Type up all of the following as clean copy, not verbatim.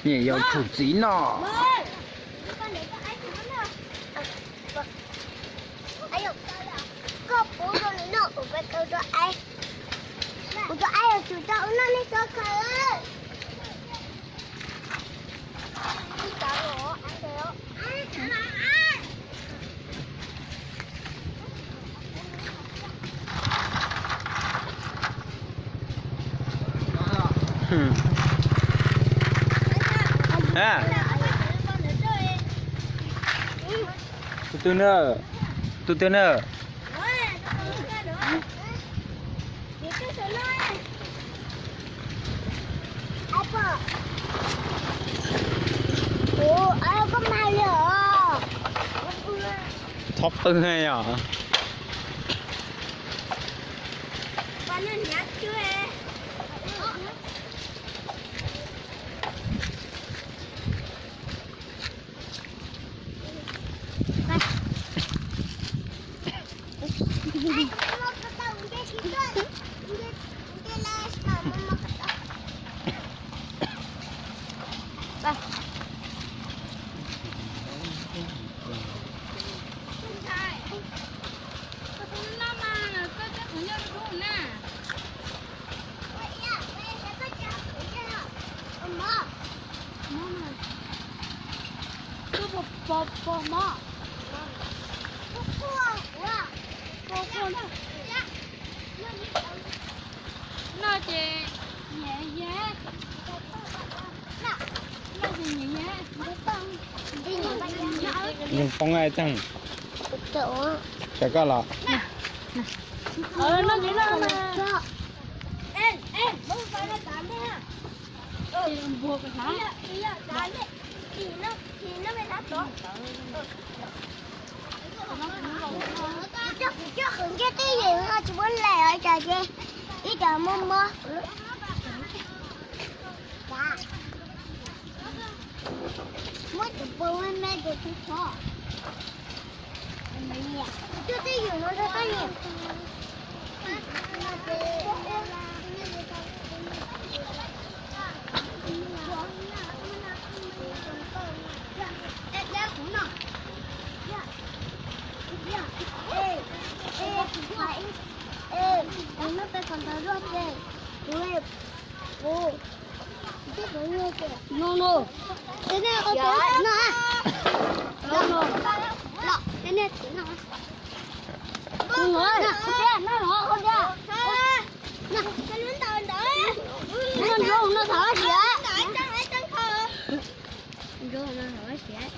也要出击呢。哎呦，个不是那我被狗说哎，我说哎呀，就到那里小可爱。你找我，哎对哦，哎看啦哎。嗯。À. Từ nơ. Từ nơ. Ủa, ai có mai rồi? Thóc tư hay à? Bạn nên nhắc chưa em? Nó chị nhẹ nhẹ. Nó chị nhẹ nhẹ. Nhưng không ai chăng? Chỗ. Chả có là. Nó nghĩ là Em, bông phải là tám đấy hả? chị buộc cái hả? Ý là tám đấy. Thì nó mới đắt đó. Chắc hưởng cái gì nữa chỉ muốn lẻ ở trà chê. Ý trà mơ mơ. Dạ. Mới chụp bông em mê được chút cho. Chưa tí gì nữa cho có nhiều. Nó phải còn tới rồi kìa. Đúng em. Ồ. Chết rồi như kìa. No. Thế này có tới nó à? No. Lọ. Thế này nó. Không nói. Nó không ra. Nè, cái lươn tàu đỡ. Nó rung nó thở gì á? Rồi nó thở gì á?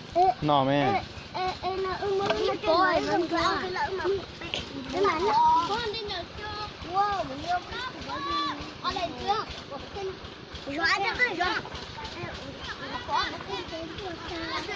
Nò mẹ. Ê, nó ưng nó coi nó cái lỡ mà. Cái này nó. Con đi nhờ chưa? Wow, mình yêu nó. Ở đây chưa? Rồi anh đã coi rồi. Có nó không thấy chưa?